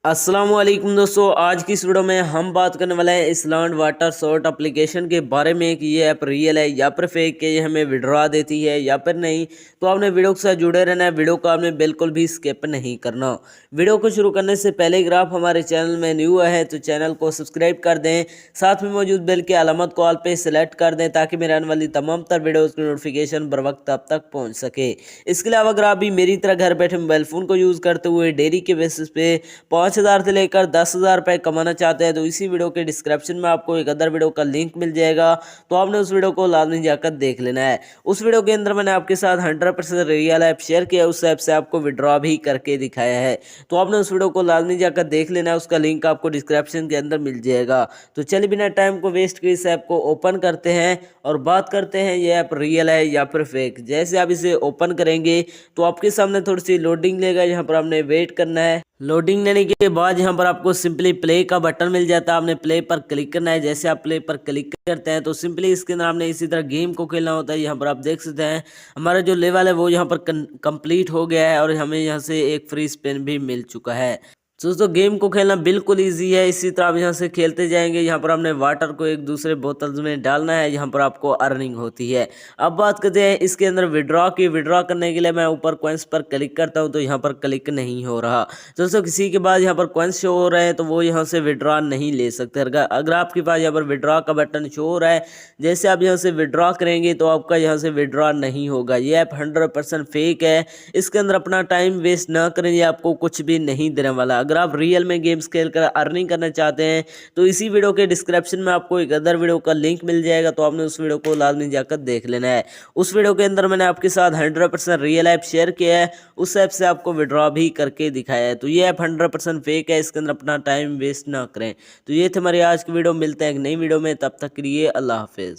अस्सलाम वालेकुम दोस्तों, आज की इस वीडियो में हम बात करने वाले हैं इसलैंड वाटर सॉर्ट एप्लीकेशन के बारे में कि ये ऐप रियल है या फिर फेक है, ये हमें विड्रॉ देती है या फिर नहीं। तो आपने वीडियो के साथ जुड़े रहना है, वीडियो को आपने बिल्कुल भी स्किप नहीं करना। वीडियो को शुरू करने से पहले अगर आप हमारे चैनल में न्यू है तो चैनल को सब्सक्राइब कर दें, साथ में मौजूद बेल की अलामत को ऑल पे सेलेक्ट कर दें ताकि मेरे आने वाली तमाम तर वीडियोज़ की नोटिफिकेशन बर वक्त आप तक पहुँच सके। इसके अलावा अगर आप भी मेरी तरह घर बैठे मोबाइल फ़ोन को यूज़ करते हुए डेली के बेसिस पे 5,000 से लेकर 10,000 रुपये कमाना चाहते हैं तो इसी वीडियो के डिस्क्रिप्शन में आपको एक अदर वीडियो का लिंक मिल जाएगा। तो आपने उस वीडियो को लाजमी जाकर देख लेना है। उस वीडियो के अंदर मैंने आपके साथ 100% रियल ऐप शेयर किया, उस ऐप से आपको विड्रॉ भी करके दिखाया है। तो आपने उस वीडियो को लाजमी जाकर देख लेना है, उसका लिंक आपको डिस्क्रिप्शन के अंदर मिल जाएगा। तो चलिए बिना टाइम को वेस्ट किए इस ऐप को ओपन करते हैं और बात करते हैं ये ऐप रियल है या फिर फेक। जैसे आप इसे ओपन करेंगे तो आपके सामने थोड़ी सी लोडिंग लेगा, यहाँ पर आपने वेट करना है। लोडिंग लेने के बाद यहाँ पर आपको सिंपली प्ले का बटन मिल जाता है, आपने प्ले पर क्लिक करना है। जैसे आप प्ले पर क्लिक करते हैं तो सिंपली इसके अंदर आपने इसी तरह गेम को खेलना होता है। यहाँ पर आप देख सकते हैं हमारा जो लेवल है वो यहाँ पर कंप्लीट हो गया है और हमें यहाँ से एक फ्री स्पिन भी मिल चुका है। तो दोस्तों गेम को खेलना बिल्कुल इजी है, इसी तरह आप यहाँ से खेलते जाएंगे। यहाँ पर आपने वाटर को एक दूसरे बोतल में डालना है, यहाँ पर आपको अर्निंग होती है। अब बात करते हैं इसके अंदर विड्रॉ की। विड्रॉ करने के लिए मैं ऊपर कॉइन्स पर क्लिक करता हूँ तो यहाँ पर क्लिक नहीं हो रहा। तो दोस्तों किसी के बाद यहाँ पर कॉइन्स शो हो रहे हैं तो वो यहाँ से विड्रॉ नहीं ले सकते। अगर आपके पास यहाँ पर विड्रॉ का बटन शो हो रहा है, जैसे आप यहाँ से विड्रॉ करेंगे तो आपका यहाँ से विड्रॉ नहीं होगा। ये ऐप 100% फेक है, इसके अंदर अपना टाइम वेस्ट ना करें, ये आपको कुछ भी नहीं देने वाला। अगर आप रियल में गेम्स खेल कर अर्निंग करना चाहते हैं तो इसी वीडियो के डिस्क्रिप्शन में आपको एक अदर वीडियो का लिंक मिल जाएगा, तो आपने उस वीडियो को लाजमी जाकर देख लेना है। उस वीडियो के अंदर मैंने आपके साथ 100% रियल ऐप शेयर किया है, उस ऐप से आपको विड्रॉ भी करके दिखाया है। तो ये ऐप 100% फेक है, इसके अंदर अपना टाइम वेस्ट ना करें। तो ये थे हमारी आज की वीडियो, मिलते हैं एक नई वीडियो में, तब तक के लिए अल्लाह हाफिज़।